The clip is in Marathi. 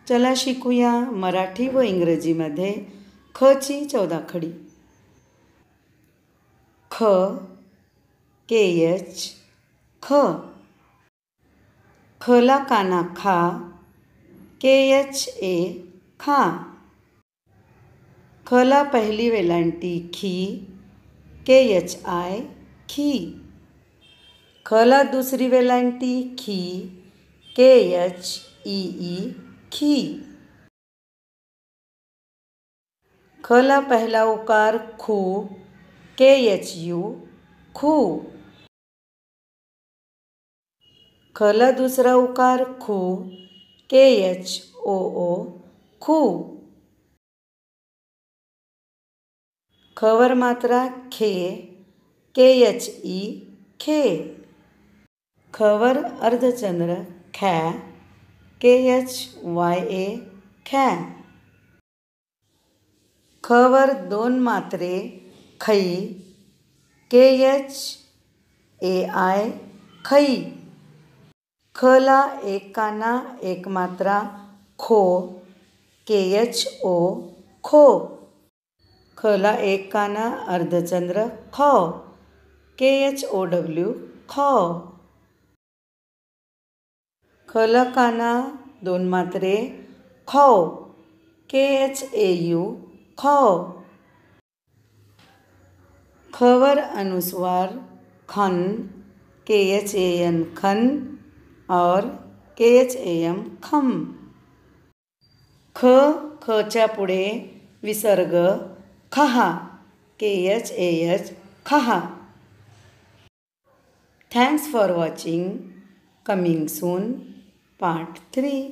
चला शिकूया मराठी व इंग्रजीमध्ये खची 14 खडी. ख, KH, ख. खला काना खा, KHA, खा. खला पहिली वेलांटी खी, KHI, खी. खला दुसरी वेलांटी खी, KHEE, खी. खला पहिला उकार खू, KHU, खू. खला दुसरा उकार खू, KHOO, खू. खवर मात्रा खे, KHE, खे. खवर अर्धचंद्र खॅ, KHYA, खॅ. खवर दोन मात्रे खै, KHAI, खै. खला एक काना एक मात्रा खो, KHO, खो. खला एक काना अर्धचंद्र खॉ, KHOW, खॉ. खला काना दोन मात्रे खौ, KHAU, खौ. खवर अनुस्वार खन, KHAN, खन और KHAM, खम. खच्या पुढे विसर्ग खहा, KHAH, खहा. Thanks for watching. Coming soon, part 3.